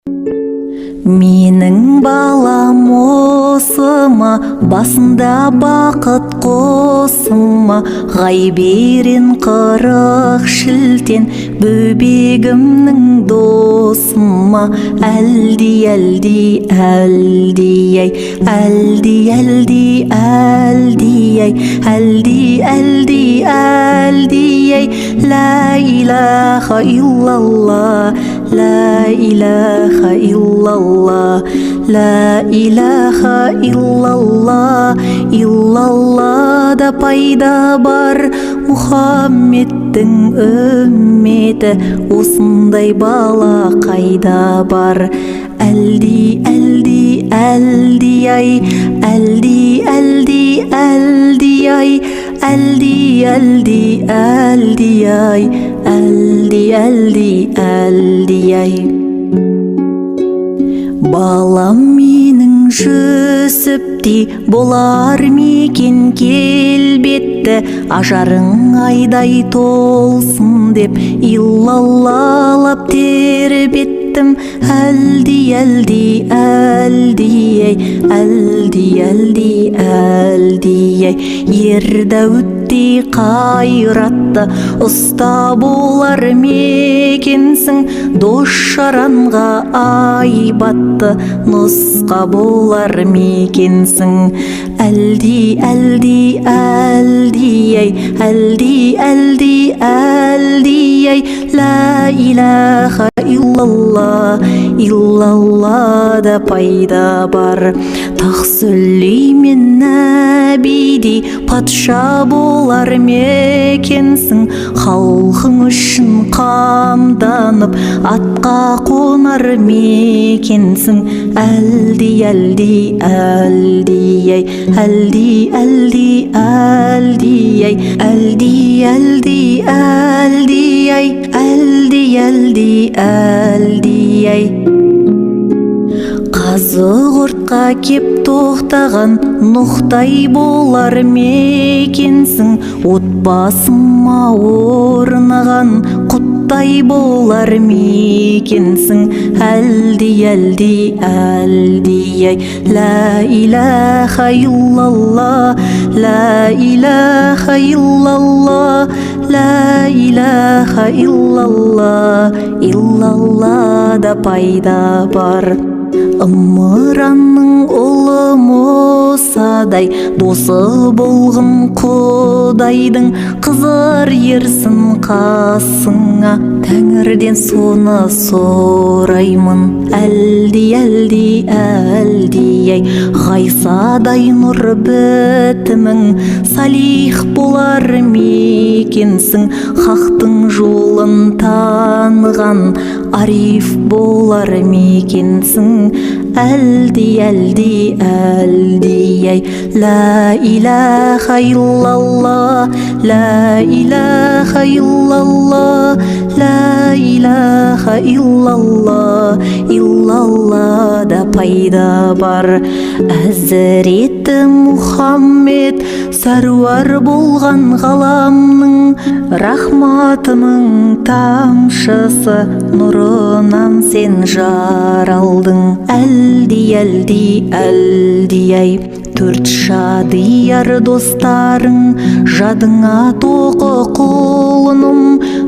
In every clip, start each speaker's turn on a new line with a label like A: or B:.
A: Менің балам осыма, басында бақыт қосыма, ғайберен 40 шілтен, бөбегімнің досыма. Әлди, әлди, әлди ай, әлди, әлди, әлди ай, әлди, әлди, әлди ай. Ла илаха иллаллах, ла илаха иллаллах, ла илаха иллаллах. Иллаллада пайда бар Мұхаммедтің үмметі, осындай бала қайда бар? Әлди, әлди, әлди ай, әлди, әлди, әлди ай, әлди, әлди, әлди ай, әлди, әлди, әлди ай. Балам менің жүсіптей болар мекен келбетті, ажарың айдай толсын деп иллаллалап тербеттім. Әлди, әлди, әлди ай, әлди, әлди, әлди ай. Ер Дәуіттей қайратты ұста болар мекенсің, дос-жаранға айбатты нұсқа болар мекенсің. Әлди, әлди, әлди ай, әлди, әлди, әлди ай. Ла илаха иллаллах, иллаллада пайда бар. Тақ-Сүлеймен нәбидей патша болар мекенсің, халқың үшін қамданып атқа қонар мекенсің. Әлди, әлди, әлди ай, әлди, әлди, әлди ай, әлди, әлди, әлди ай, әлди, әлди, әлди ай. Қазы-құртқа кеп тоқтаған Нұхтай болар мекенсің, отбасыма орнаған Құттай болар мекенсің. Әлди, әлди, әлди ай, ла илаха иллаллах, ла илаха иллаллах, ла илаха иллаллах. Иллаллада пайда бар. Ымыранның ұлы Мұсадай досы болғын Құдайдың, қызыр ерсін қасыңа, Тәңірден соны сұраймын. Әлди, әлди, әлди ай, Ғайсадай нұр бітімің, салих болар мекенсің, хақтың жолын таныған ариф болар мекенсің. Әлди, әлди, әлди ай, ла илаха иллаллах, ла илаха иллаллах, ла илаха иллаллах. Иллаллада пайда бар. Әзіреті Мұхаммед сәруар болған ғаламның, рахматының тамшысы нұрынан сен жаралдың. Әлди, әлди, әлди ай, 4 шадияр достарың, жадыңа тоқы құлыным,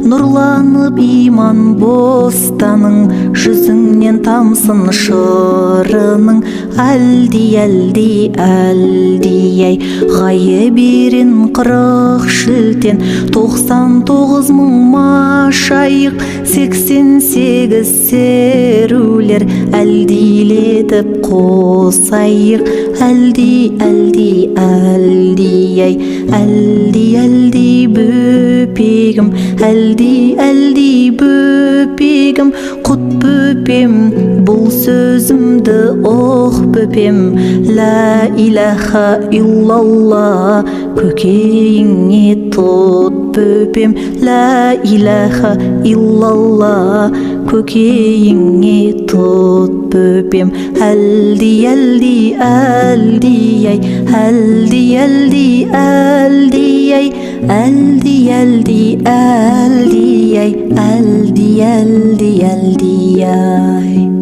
A: нұрланып иман бостаның, жүзіңнен тамсын шырының. Әлди, әлди, әлди ай, ғайберен 40 шілтен, 99 мың машайық, 88 серулер, әлдилетіп қосайық. Әлди, әлди, әлди ай, әлди, әлди бөпегім, әлди, әлди бөпегім, құт бөпем, бұл сөзімді оқ бөпем. Ла илаха иллаллах, көкейіңе тұт бөпем. Ла илаха иллаллах, көкейіңе тұт бөпем. Әлди, әлди, әлди ай, әлди, әлди, әлди ай, әлди, әлди, әлди ай, әлди, әлди, әлди ай.